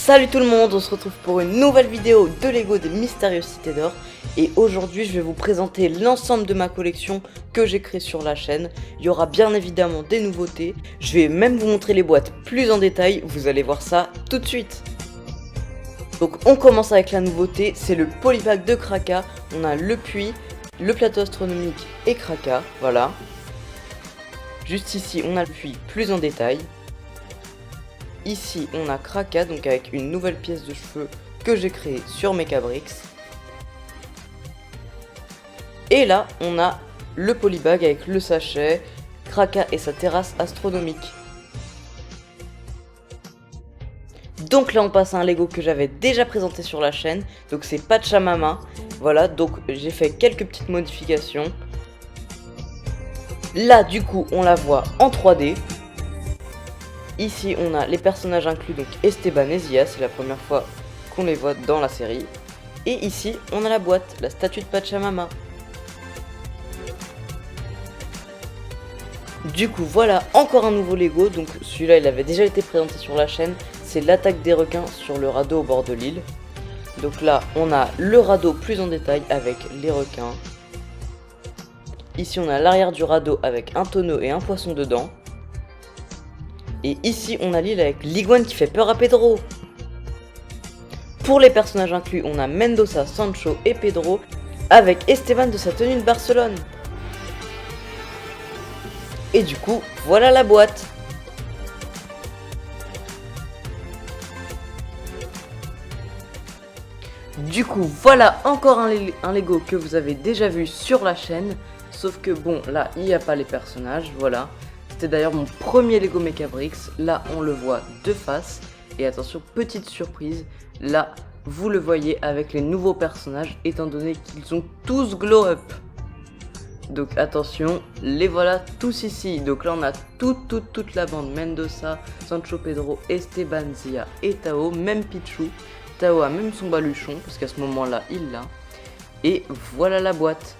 Salut tout le monde, on se retrouve pour une nouvelle vidéo de Lego des Mystérieuses Cités d'Or. Et aujourd'hui je vais vous présenter l'ensemble de ma collection que j'ai créée sur la chaîne. Il y aura bien évidemment des nouveautés, je vais même vous montrer les boîtes plus en détail, vous allez voir ça tout de suite. Donc on commence avec la nouveauté, c'est le polypack de Kraka. On a le puits, le plateau astronomique et Kraka, voilà. Juste ici on a le puits plus en détail. Ici on a Kraka, donc avec une nouvelle pièce de cheveux que j'ai créée sur Mechabricks. Et là on a le polybag avec le sachet, Kraka et sa terrasse astronomique. Donc là on passe à un Lego que j'avais déjà présenté sur la chaîne, donc c'est Pachamama. Voilà, donc j'ai fait quelques petites modifications. Là du coup on la voit en 3D. Ici on a les personnages inclus, donc Esteban et Zia, c'est la première fois qu'on les voit dans la série. Et ici on a la boîte, la statue de Pachamama. Du coup voilà encore un nouveau Lego, donc celui-là il avait déjà été présenté sur la chaîne, c'est l'attaque des requins sur le radeau au bord de l'île. Donc là on a le radeau plus en détail avec les requins. Ici on a l'arrière du radeau avec un tonneau et un poisson dedans. Et ici on a l'île avec l'iguane qui fait peur à Pedro. Pour les personnages inclus on a Mendoza, Sancho et Pedro avec Esteban de sa tenue de Barcelone. Et du coup voilà la boîte. Du coup voilà encore un Lego que vous avez déjà vu sur la chaîne. Sauf que bon là il n'y a pas les personnages, voilà. C'était d'ailleurs mon premier Lego Mechabricks, là on le voit de face. Et attention, petite surprise, là vous le voyez avec les nouveaux personnages étant donné qu'ils sont tous glow up. Donc attention, les voilà tous ici. Donc là on a toute la bande, Mendoza, Sancho, Pedro, Esteban, Zia et Tao, même Pichou. Tao a même son baluchon, parce qu'à ce moment là il l'a. Et voilà la boîte.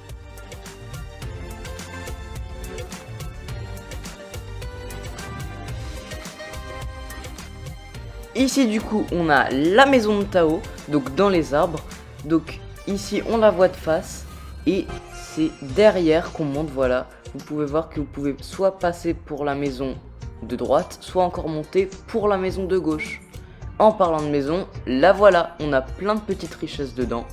Ici du coup on a la maison de Tao, donc dans les arbres. Donc ici on la voit de face et c'est derrière qu'on monte, voilà. Vous pouvez voir que vous pouvez soit passer pour la maison de droite, soit encore monter pour la maison de gauche. En parlant de maison, la voilà, on a plein de petites richesses dedans.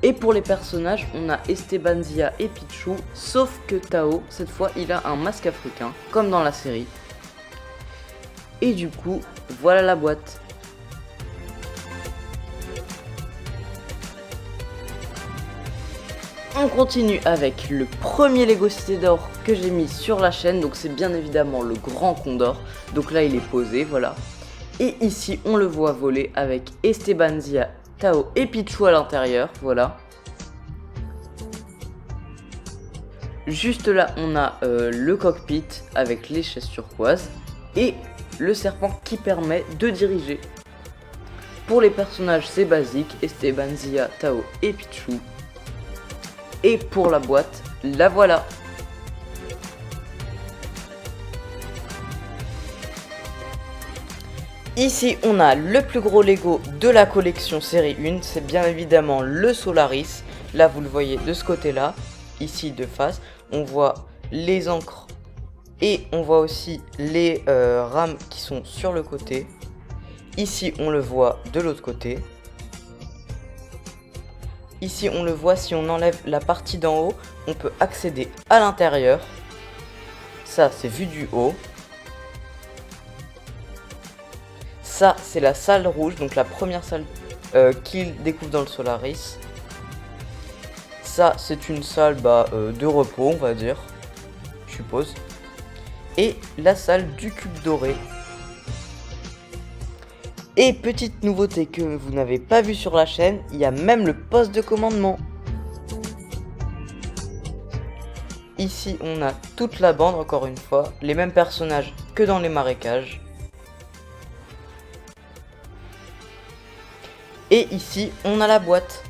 Et pour les personnages, on a Esteban, Zia et Pichou, sauf que Tao, cette fois il a un masque africain, comme dans la série. Et du coup, voilà la boîte. On continue avec le premier Lego Cité d'Or que j'ai mis sur la chaîne. Donc c'est bien évidemment le Grand Condor. Donc là il est posé, voilà. Et ici on le voit voler avec Esteban, Zia, Tao et Pichou à l'intérieur, voilà. Juste là on a le cockpit avec les chaises turquoises. Et le serpent qui permet de diriger. Pour les personnages c'est basique, Esteban, Zia, Tao et Pichou. Et pour la boîte, la voilà. Ici on a le plus gros Lego de la collection série 1, c'est bien évidemment le Solaris. Là vous le voyez de ce côté là, ici de face, on voit les encres. Et on voit aussi les rames qui sont sur le côté. Ici on le voit de l'autre côté. Ici on le voit, si on enlève la partie d'en haut, on peut accéder à l'intérieur. Ça c'est vu du haut. Ça c'est la salle rouge, donc la première salle qu'il découvre dans le Solaris. Ça c'est une salle de repos on va dire, je suppose. Et la salle du cube doré. Et petite nouveauté que vous n'avez pas vu sur la chaîne, il y a même le poste de commandement. Ici on a toute la bande, encore une fois, les mêmes personnages que dans les marécages. Et ici on a la boîte.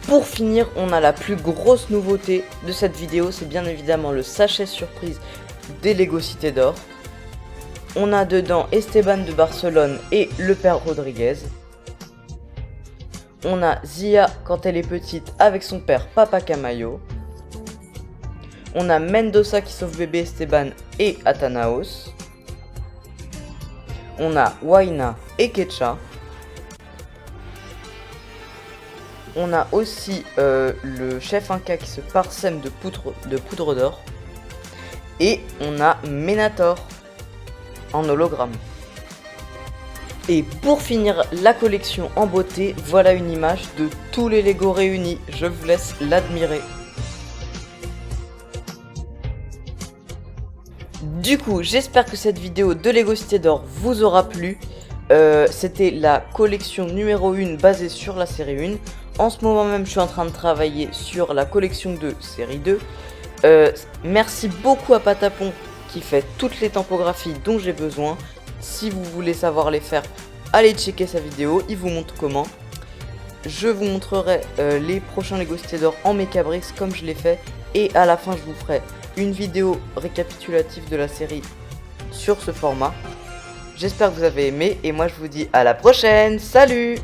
Pour finir, on a la plus grosse nouveauté de cette vidéo, c'est bien évidemment le sachet surprise des Lego Cité d'Or. On a dedans Esteban de Barcelone et le père Rodriguez. On a Zia quand elle est petite avec son père Papa Camayo. On a Mendoza qui sauve bébé Esteban et Athanaos. On a Waina et Kecha. On a aussi le chef Inca qui se parsème de poudre d'or. Et on a Menator en hologramme. Et pour finir la collection en beauté, voilà une image de tous les Lego réunis. Je vous laisse l'admirer. Du coup, j'espère que cette vidéo de Lego Cité d'Or vous aura plu. C'était la collection numéro 1 basée sur la série 1. En ce moment même, je suis en train de travailler sur la collection de série 2. Merci beaucoup à Patapon qui fait toutes les tampographies dont j'ai besoin. Si vous voulez savoir les faire, allez checker sa vidéo, il vous montre comment. Je vous montrerai les prochains Lego Cité d'Or en Mecabrix comme je l'ai fait. Et à la fin, je vous ferai une vidéo récapitulative de la série sur ce format. J'espère que vous avez aimé et moi je vous dis à la prochaine. Salut!